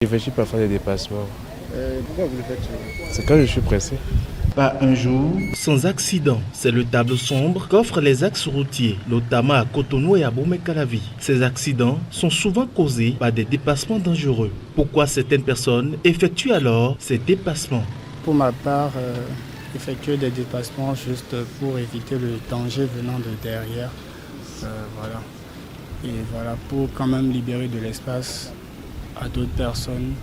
J'effectue parfois des dépassements. Pourquoi vous le faites? C'est quand je suis pressé. Pas un jour sans accident. C'est le tableau sombre qu'offrent les axes routiers, notamment à Cotonou et à Bomey-Calavi. Ces accidents sont souvent causés par des dépassements dangereux. Pourquoi certaines personnes effectuent alors ces dépassements? Pour ma part, effectuer des dépassements juste pour éviter le danger venant de derrière. Voilà. Et voilà, pour quand même libérer de l'espace à d'autres personnes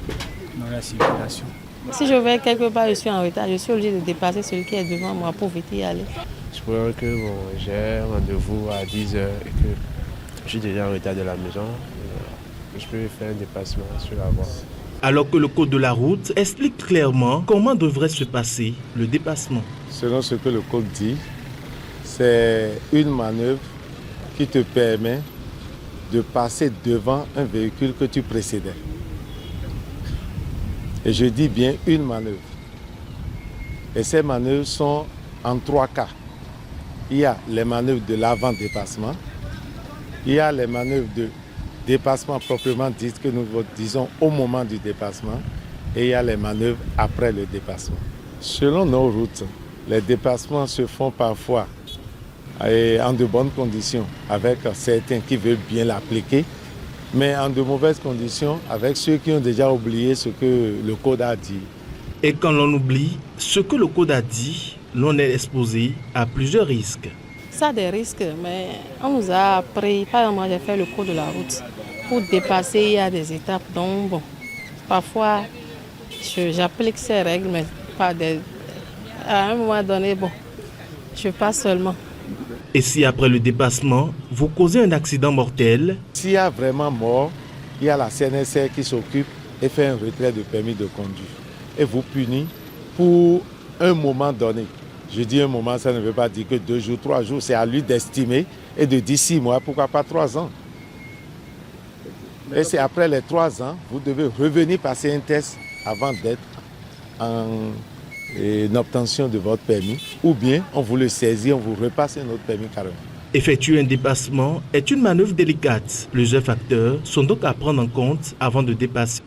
dans la circulation. Si je vais quelque part, je suis en retard, je suis obligé de dépasser celui qui est devant moi pour vite y aller. Je pourrais que j'ai un rendez-vous à 10h et que je suis déjà en retard de la maison. Je peux faire un dépassement sur la voie. Alors que le code de la route explique clairement comment devrait se passer le dépassement. Selon ce que le code dit, c'est une manœuvre qui te permet de passer devant un véhicule que tu précédais. Et je dis bien une manœuvre. Et ces manœuvres sont en 3 cas. Il y a les manœuvres de l'avant-dépassement, il y a les manœuvres de dépassement proprement dites que nous disons au moment du dépassement, et il y a les manœuvres après le dépassement. Selon nos routes, les dépassements se font parfois en de bonnes conditions avec certains qui veulent bien l'appliquer, mais en de mauvaises conditions avec ceux qui ont déjà oublié ce que le code a dit. Et quand l'on oublie ce que le code a dit, l'on est exposé à plusieurs risques. Ça a des risques, mais on nous a appris, par exemple, moi j'ai fait le code de la route. Pour dépasser, il y a des étapes, donc bon, parfois j'applique ces règles, mais pas à un moment donné, bon, je passe seulement. Et si après le dépassement, vous causez un accident mortel? S'il y a vraiment mort, il y a la CNSR qui s'occupe et fait un retrait de permis de conduire. Et vous punit pour un moment donné. Je dis un moment, ça ne veut pas dire que 2 jours, 3 jours, c'est à lui d'estimer et de dire 6 mois, pourquoi pas 3 ans. Et c'est après les 3 ans, vous devez revenir passer un test avant d'être en obtention de votre permis, ou bien on vous le saisit, on vous repasse un autre permis carrément. Effectuer un dépassement est une manœuvre délicate. Plusieurs facteurs sont donc à prendre en compte avant de dépasser.